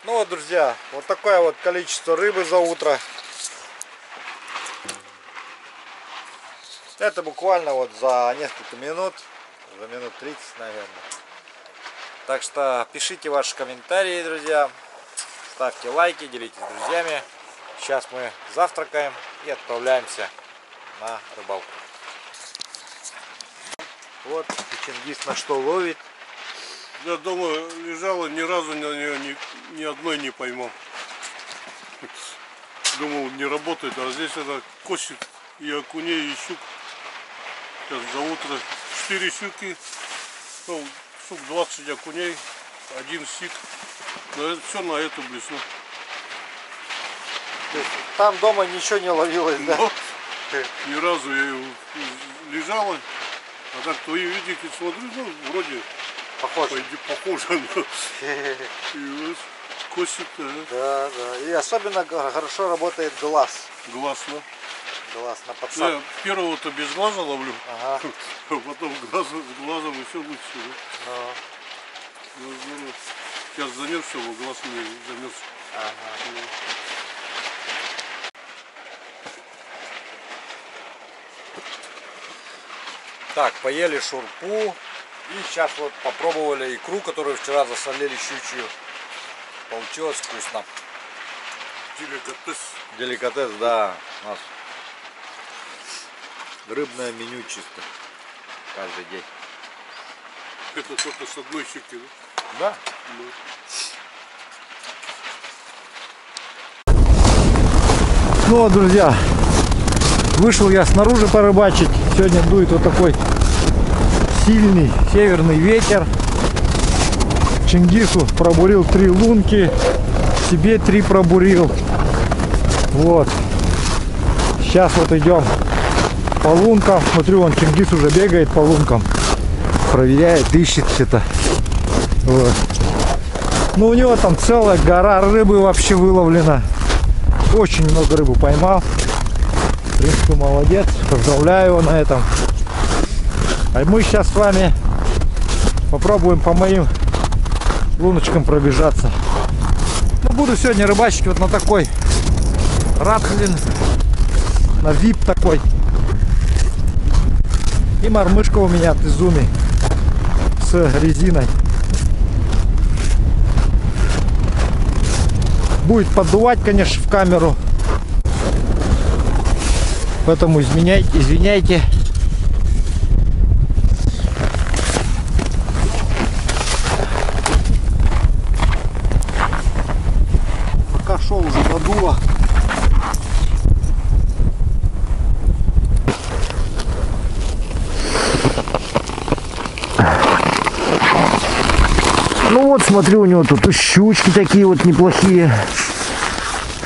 Ну вот, друзья, вот такое вот количество рыбы за утро. Это буквально вот за несколько минут, за минут 30, наверное. Так что пишите ваши комментарии, друзья. Ставьте лайки, делитесь с друзьями. Сейчас мы завтракаем и отправляемся на рыбалку. Вот Чингис на что ловит. Я дома лежала, ни разу на нее ни одной не поймал. Думал, не работает, а здесь она косит и окуней, и щук. Сейчас за утро 4 щуки, ну, штук 20 окуней, 1 сик. Но все на эту блесну. Там дома ничего не ловилось, да? Но ни разу я лежала, а так твои видики смотрю, ну, вроде Похоже. Похоже. И вот косит. Да, да. И особенно хорошо работает глаз. Глаз, да? Глаз на подсадку. Я первого-то без глаза ловлю, Ага. а потом с глазом еще лучше. Да? Но... Ну, сейчас замерз, чтобы глаз не замерз. Ага. Так, поели шурпу. И сейчас вот попробовали икру, которую вчера засолили щучью. Получилось вкусно. Деликатес. Деликатес, да. У нас рыбное меню чисто. Каждый день. Это только с одной щеки, да? Да. Ну вот, друзья, вышел я снаружи порыбачить. Сегодня дует вот такой сильный северный ветер. Чингису пробурил 3 лунки, себе 3 пробурил. Вот. Сейчас вот идем по лункам. Смотрю, вон Чингис уже бегает по лункам, проверяет, ищет что-то. Вот. Ну, у него там целая гора рыбы вообще выловлена. Очень много рыбы поймал. В принципе, молодец. Поздравляю его на этом. А мы сейчас с вами попробуем по моим луночкам пробежаться. Ну, буду сегодня рыбачить вот на такой ратлин, на VIP такой. И мормышка у меня от Изуми с резиной. Будет поддувать, конечно, в камеру. Поэтому извиняйте. Пока шел уже подуло. Ну вот, смотрю, у него тут и щучки такие вот неплохие.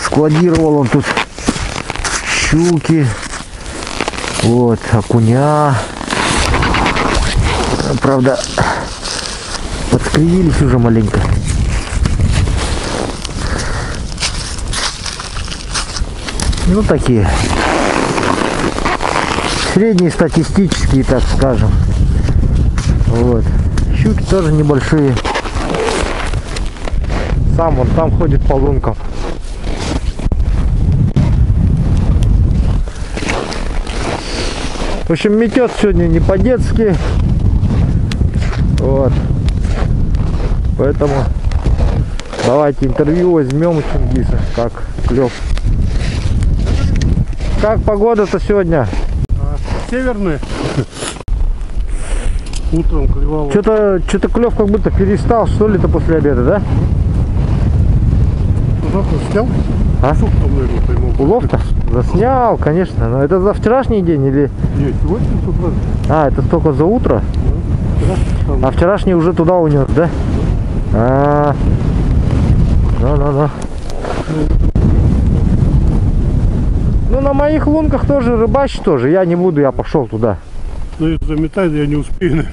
Складировал он тут щуки. Вот, окуня. Правда, подскривились уже маленько. Ну, такие средние статистические, так скажем. Вот. Щуки тоже небольшие. Сам он там ходит по лункам. В общем, метет сегодня не по-детски. Вот. Поэтому давайте интервью возьмем у Чингиса. Как клев. Как погода-то сегодня? Северные. Утром клевало. Что-то клев как будто перестал, что ли-то после обеда, да? Снял? А? Шук там, наверное, поймал. Улов-то? Заснял, конечно. Но это за вчерашний день или... Нет, сегодня с утра. А, это только за утро? Да. А вчерашний уже туда унес, да? Ну. Ну, на моих лунках тоже рыбачить тоже. Я не буду, я пошел туда. Ну, это заметает, я не успею.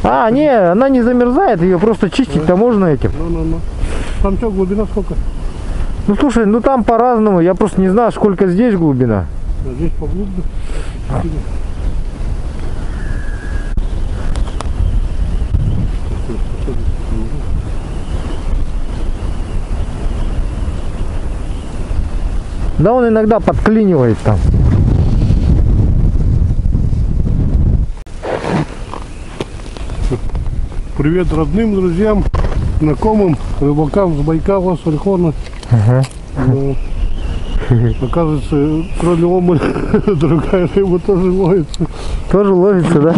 А, не, она не замерзает, ее просто чистить-то можно этим. Ну. Там что, глубина сколько? Ну, слушай, ну там по-разному. Я просто не знаю, сколько здесь глубина. А здесь поглубже. Да он иногда подклинивает там. Привет родным, друзьям, знакомым, рыбакам с Байкала, с Ольхона. Ага. Да. Оказывается, кроме омыля, другая рыба тоже ловится. Тоже ловится, да?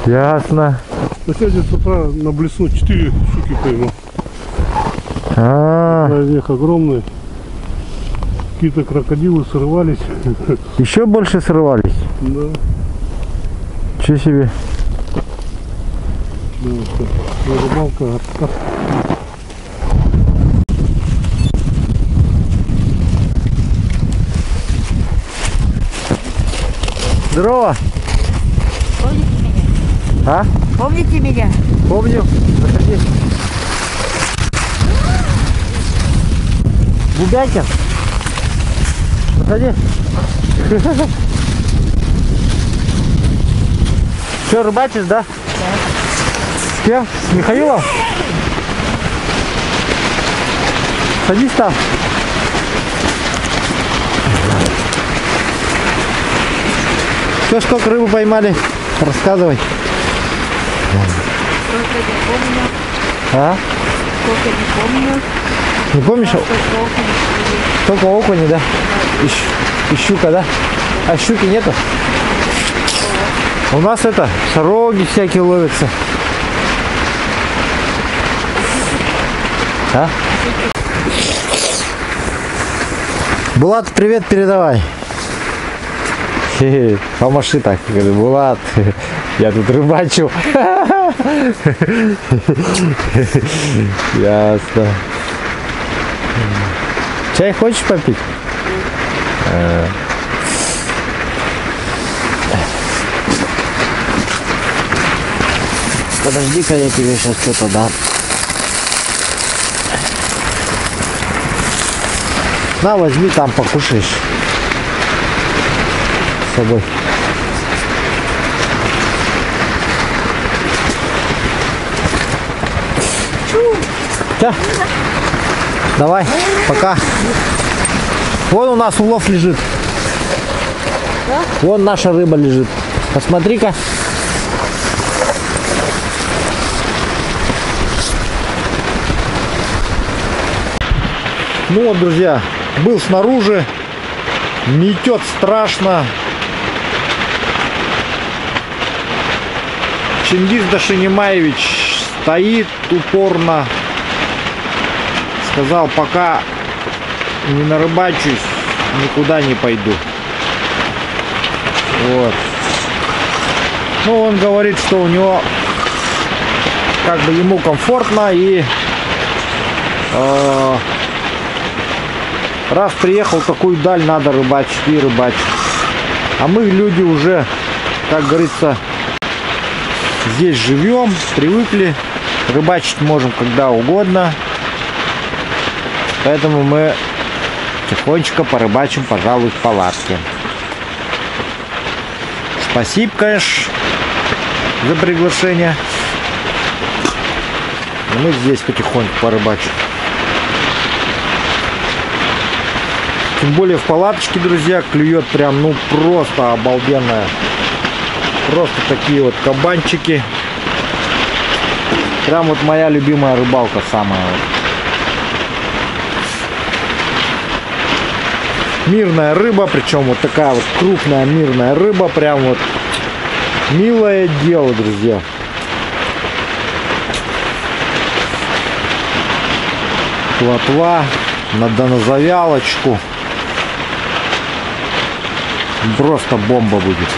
Ясно. А сегодня с утра на блесну 4 штуки поймал. На них огромные. Какие-то крокодилы срывались. Еще больше срывались? Да. Чего себе? Да, рыбалка. Здорово! Помните меня? А? Помните меня? Помню. Заходи. Бубякин. Заходи. Что, рыбачишь, да? С кем? С Михаилом? Садись там. Что, сколько рыбы поймали? Рассказывай. Сколько не помню. А? Сколько не помню. Не помнишь? Только окуни, да? И щука, да? А щуки нету? У нас это, сороги всякие ловятся. А? Булат, привет передавай. Хе-хе, помаши так. Говорю, Булат, я тут рыбачу. Ясно. Чай хочешь попить? Подожди-ка, я тебе сейчас что-то дам. На, возьми, там покушаешь. С собой. Все. Давай, пока. Вон у нас улов лежит. Вон наша рыба лежит. Посмотри-ка. Ну вот, друзья, был снаружи. Метет страшно. Чингиз Дашинимаевич стоит упорно. Сказал, пока не нарыбачусь, никуда не пойду. Вот. Ну, он говорит, что у него как бы ему комфортно и раз приехал в такую даль, надо рыбачить и рыбачить. А мы люди уже, как говорится, здесь живем, привыкли, рыбачить можем когда угодно. Поэтому мы тихонечко порыбачим, пожалуй, в палатке. Спасибо, конечно, за приглашение. И мы здесь потихоньку порыбачим. Тем более в палаточке, друзья, клюет прям, ну, просто обалденная. Просто такие вот кабанчики. Прям вот моя любимая рыбалка самая вот. Мирная рыба, причем вот такая вот крупная мирная рыба, прям вот милое дело, друзья. Плотва, надо на завялочку. Просто бомба будет.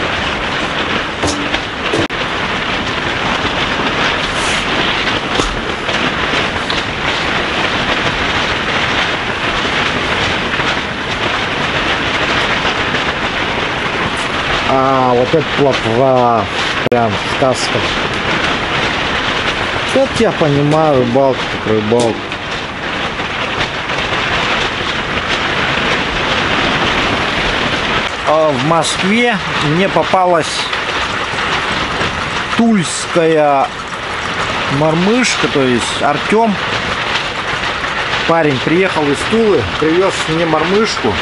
А, вот это плотва. Прям сказка. Вот я понимаю, рыбалка как рыбалка. В Москве мне попалась тульская мормышка, то есть Артем. Парень приехал из Тулы, привез мне мормышку.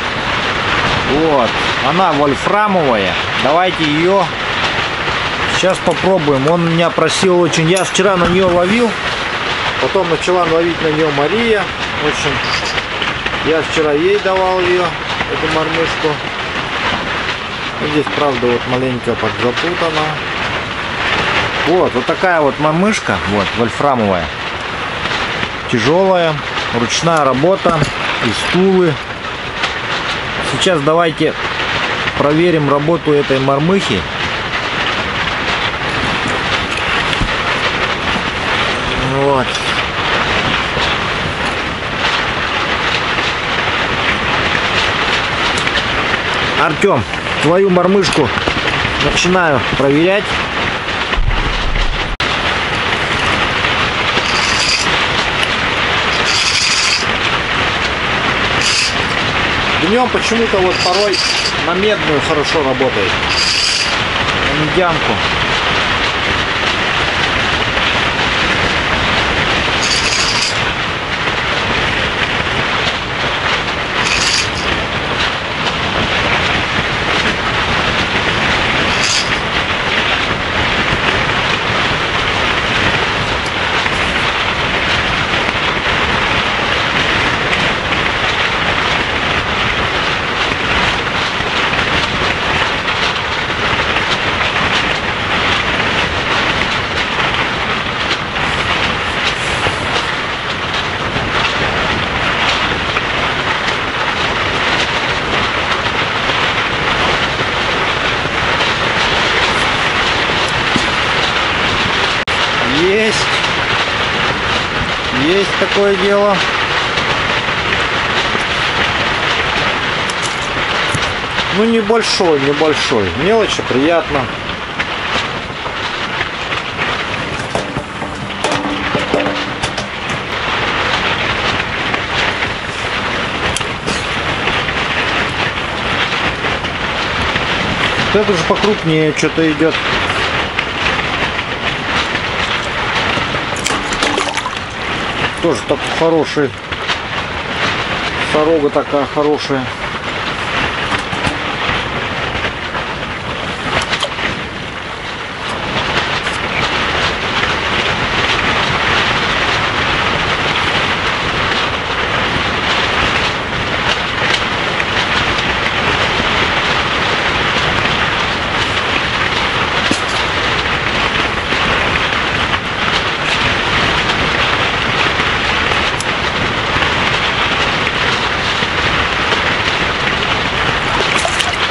Вот, она вольфрамовая. Давайте ее сейчас попробуем. Он меня просил очень. Я вчера на нее ловил, потом начала ловить на нее Мария. В общем, я вчера ей давал ее, эту мормышку. Здесь, правда, вот маленько подзапутана. Вот такая вот мормышка, вот вольфрамовая, тяжелая, ручная работа из Тулы. Сейчас давайте проверим работу этой мормыхи. Вот. Артем, твою мормышку начинаю проверять. Днем почему-то вот порой на медную хорошо работает, на медянку. Есть такое дело. Ну, небольшой. Мелочи, приятно. Вот это уже покрупнее что-то идет. Тоже так хороший. Сорога такая хорошая.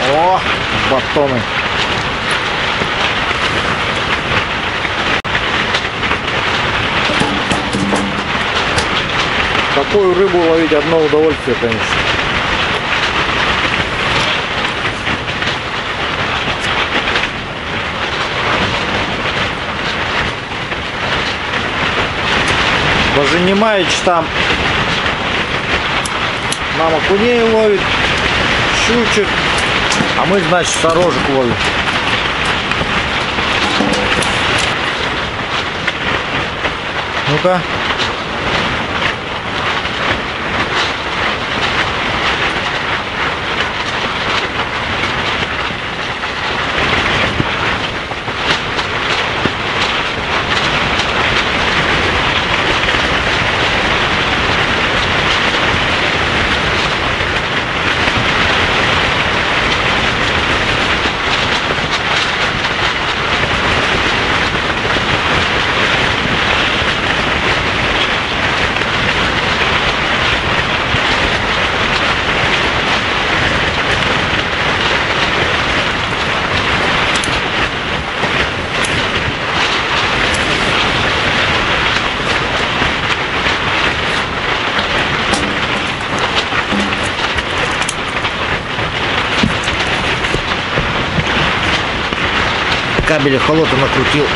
О, батоны. Такую рыбу ловить одно удовольствие, конечно. Боженимаич там нам окуней ловит, щучек. А мы, значит, сорожек ловим. Ну-ка. Кабель холота накрутил.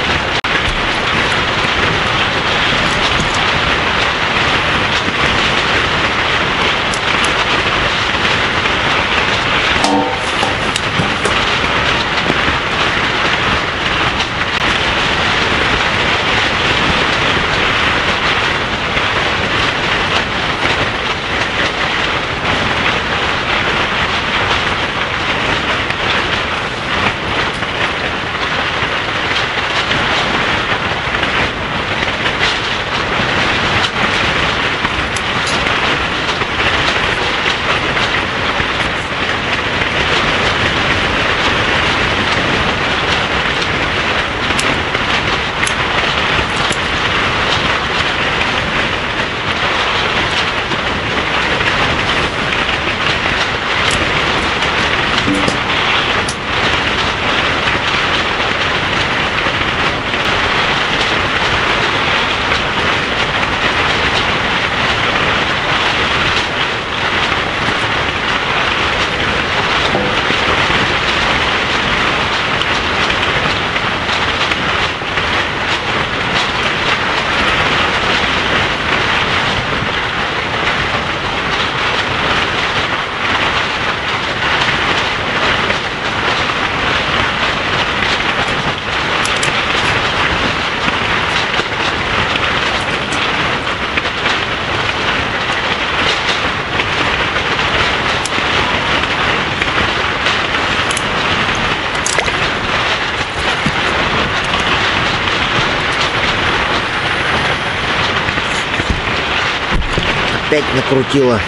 опять накрутила.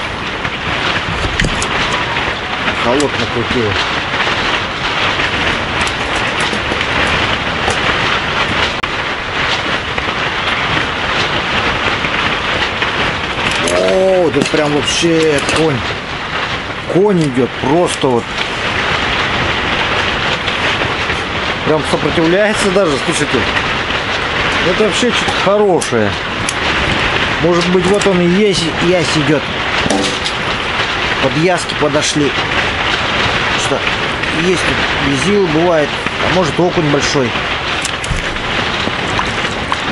Холод накрутила. О, тут прям вообще конь. Конь идет просто вот. Прям сопротивляется даже, слушайте. Это вообще что-то хорошее. Может быть, вот он и есть, ясь идет. Под яски подошли. Что есть тут визил бывает, а может окунь большой.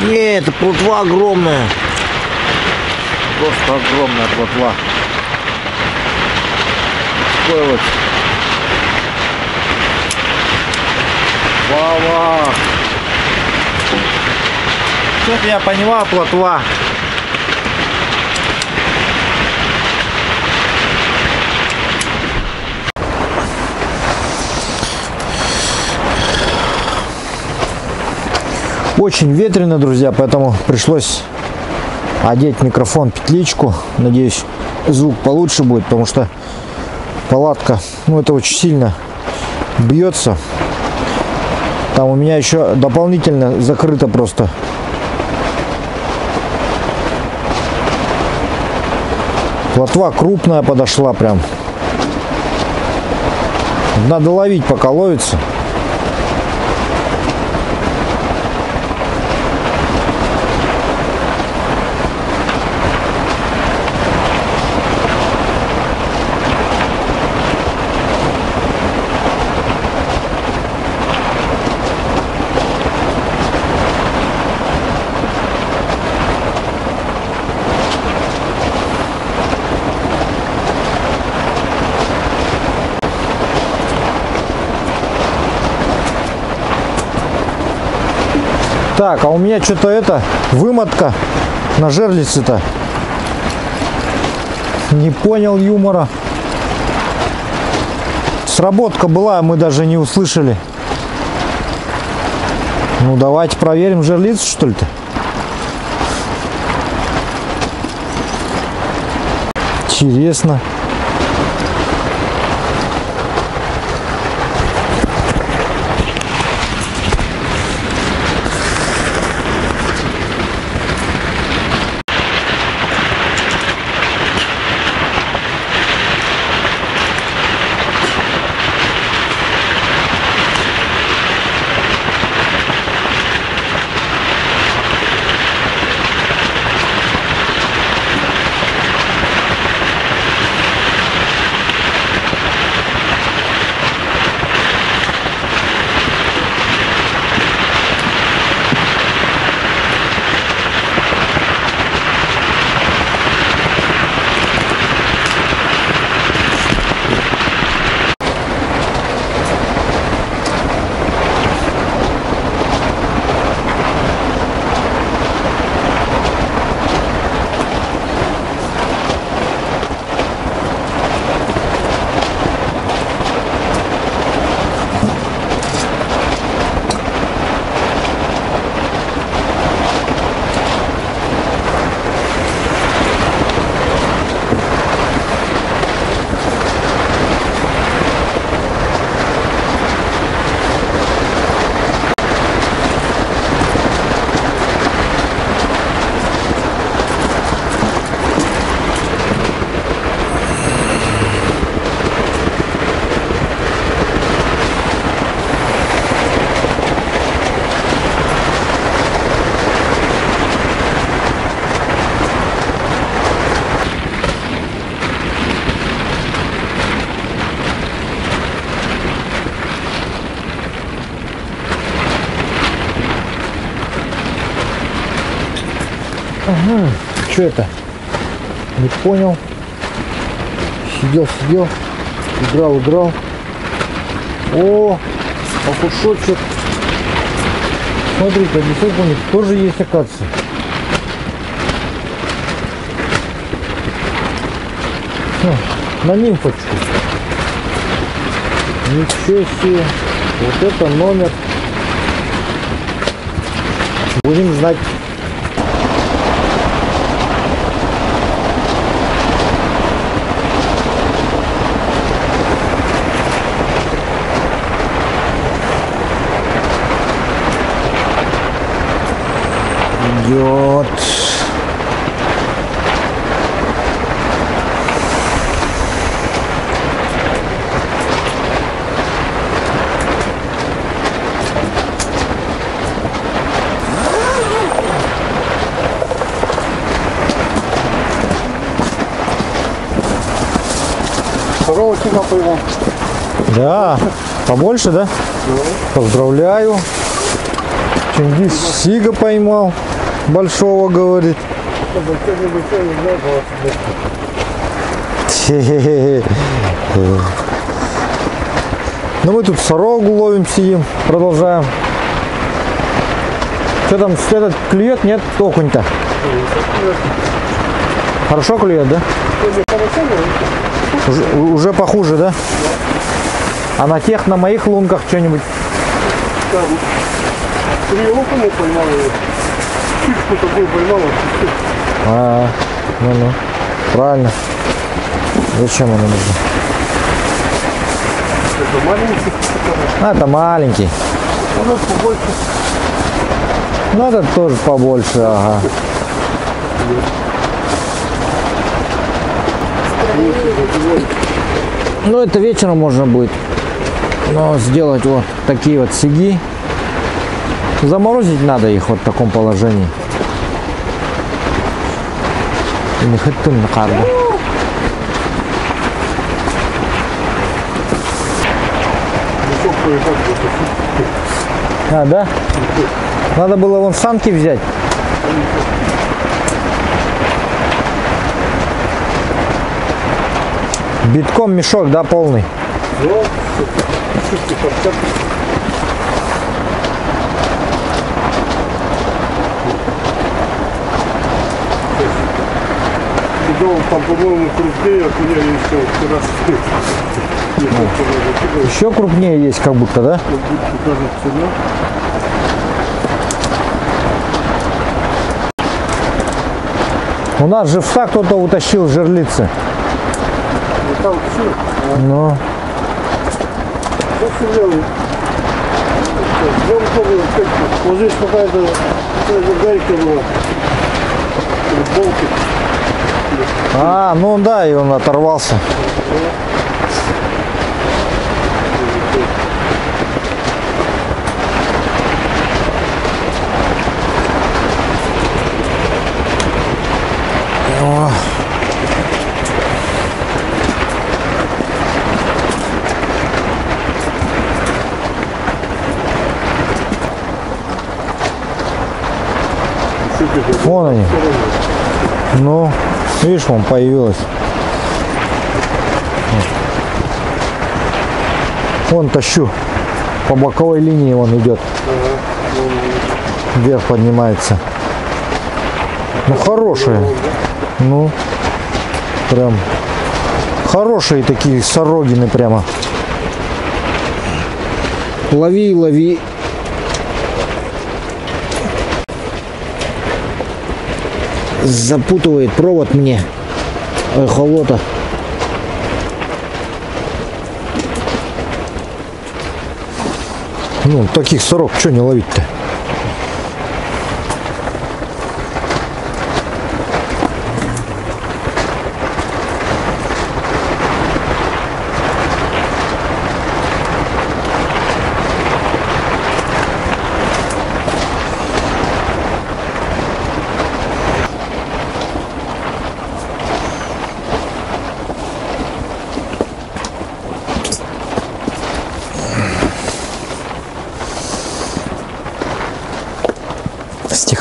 Не, это плотва огромная. Просто огромная плотва. Такой вот. Вау. Что-то я поняла, плотва. Очень ветрено, друзья, поэтому пришлось одеть микрофон петличку. Надеюсь, звук получше будет, потому что палатка, ну, это очень сильно бьется. Там у меня еще дополнительно закрыто просто. Плотва крупная подошла прям. Надо ловить, пока ловится. Так, а у меня что-то это, вымотка на жерлице-то. Не понял юмора. Сработка была, мы даже не услышали. Ну, давайте проверим жерлицу, что ли-то. Интересно. Ага, что это? Не понял. Сидел, играл. О, окушочек. Смотри-ка, лесок у них тоже есть, оказывается. На нимфочку. Ничего себе. Вот это номер. Будем знать. Второго сига поймал. Да, побольше, да? Поздравляю. Чингис сига поймал. Большого, говорит. Хе-хе-хе. Ну мы тут сорогу ловим, сидим, продолжаем. Что там, этот клюет, нет, окунь-то? Хорошо клюет, да? Уже похуже, да? А на тех, на моих лунках что-нибудь? Три окуня поймал. Чипку такую поймал. Ну, правильно. Зачем оно нужно? Это маленький. Это маленький. Ну, побольше. Ну, этот тоже побольше, ага. Ну, это вечером можно будет. Но сделать вот такие вот сиги. Заморозить надо их вот в таком положении. А, да? Надо было вон санки взять. Битком мешок, да, полный? Там, по-моему, крупнее окуня еще раз. Еще крупнее есть, как будто, да? Как будто, кажется, да? У нас живца кто-то утащил с жерлицы. И там все. Ну, Вот здесь какая-то гайка была. Болтик. ну да, и он оторвался. О. Вон они. Ну, видишь, вон появилась. Вон тащу. По боковой линии он идет. Вверх поднимается. Ну, хорошие. Ну, прям хорошие такие сорогины прямо. Лови, лови. Запутывает провод мне. Эхолота. Ну, таких сорок, что не ловить-то?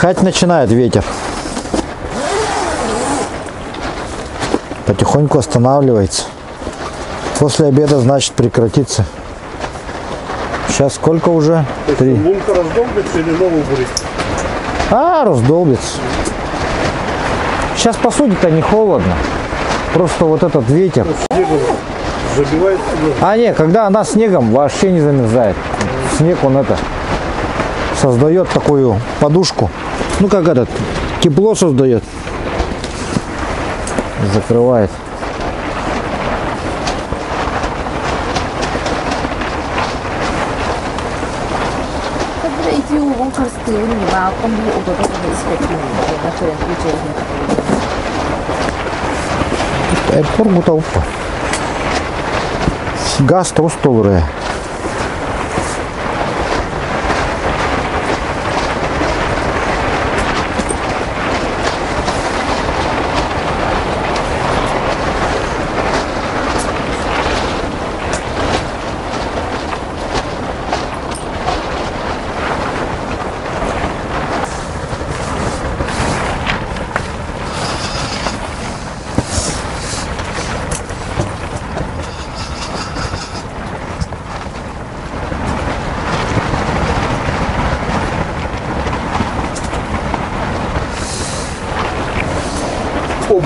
Стихать начинает ветер. Потихоньку останавливается. После обеда, значит, прекратится. Сейчас сколько уже? 3. Лунка раздолбится или новую бурить? Раздолбится. Сейчас, по сути-то, не холодно. Просто вот этот ветер. Снегом забивает. Не, когда она снегом, вообще не замерзает. Снег, он создает такую подушку. Ну, как тепло создает. Закрывает. Airport толпа. Газ terus толре.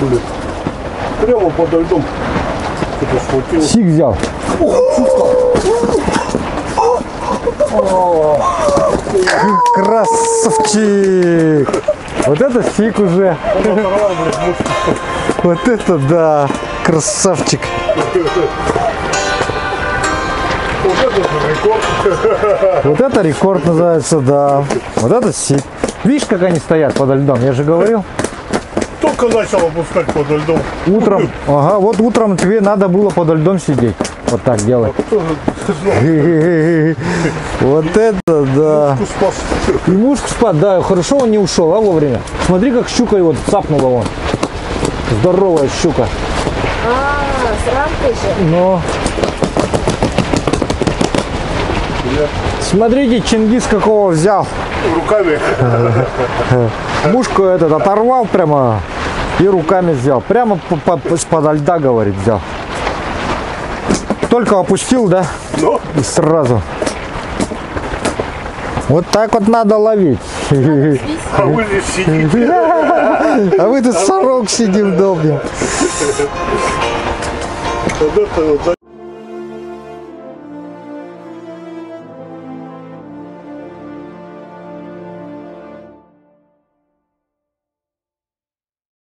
блин. Прямо подо льдом. Что-то схватил. Сик взял. Красавчик! Вот это сик уже. Вот это да, красавчик. Вот это же рекорд. Вот это рекорд называется, да. Вот это сик. Видишь, как они стоят подо льдом? Я же говорил. Только начал опускать подо льдом. Утром, ага, вот утром тебе надо было подо льдом сидеть. Вот так делать. Вот это да. Спас. И мушку спад, да, хорошо он не ушел, а вовремя. Смотри, как щука его цапнула вон. Здоровая щука. С рамкой же. Но. Смотрите, Чингис какого взял. Руками. Мушку этот оторвал прямо и руками взял. Прямо с-подо льда, говорит, взял. Только опустил, да? Но И сразу. Вот так вот надо ловить. а вы здесь сидите. А вы тут сорок сидим, долбим. Вот это вот